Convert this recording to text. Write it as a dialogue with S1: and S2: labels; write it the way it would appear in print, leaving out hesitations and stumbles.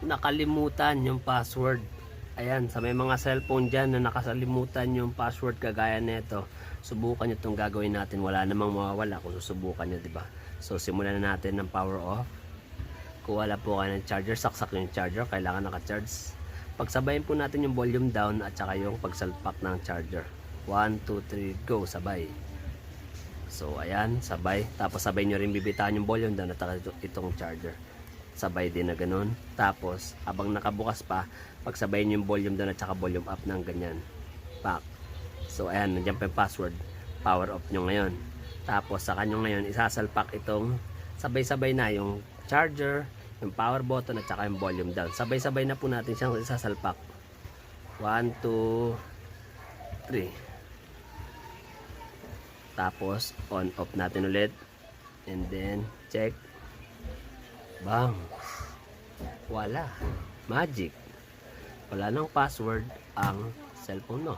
S1: nakalimutan yung password. Ayan, sa may mga cellphone dyan na nakasalimutan yung password kagaya nito, subukan nyo itong gagawin natin. Wala namang mawawala kung susubukan nyo, diba? So, simulan na natin ng power off. Kung wala po kayo ng charger, saksak yung charger, kailangan naka-charge. Pagsabayin po natin yung volume down at saka yung pagsalpak ng charger. 1, 2, 3, go, sabay. So, ayan, sabay. Tapos sabay nyo rin bibitaan yung volume down at saka itong charger. Sabay din na ganun. Tapos, habang nakabukas pa, pagsabayin yung volume down at saka volume up ng ganyan. Pack. So, ayan, nandiyan pa yung password. Power off nyo ngayon. Tapos, sa kanyo ngayon, isasalpak itong sabay-sabay na yung charger, yung power button at saka yung volume down. Sabay-sabay na po natin siyang isasalpak. 1, 2, 3. Tapos, on off natin ulit. And then, check. Bang. Wala. Magic. Wala nang password ang cellphone mo.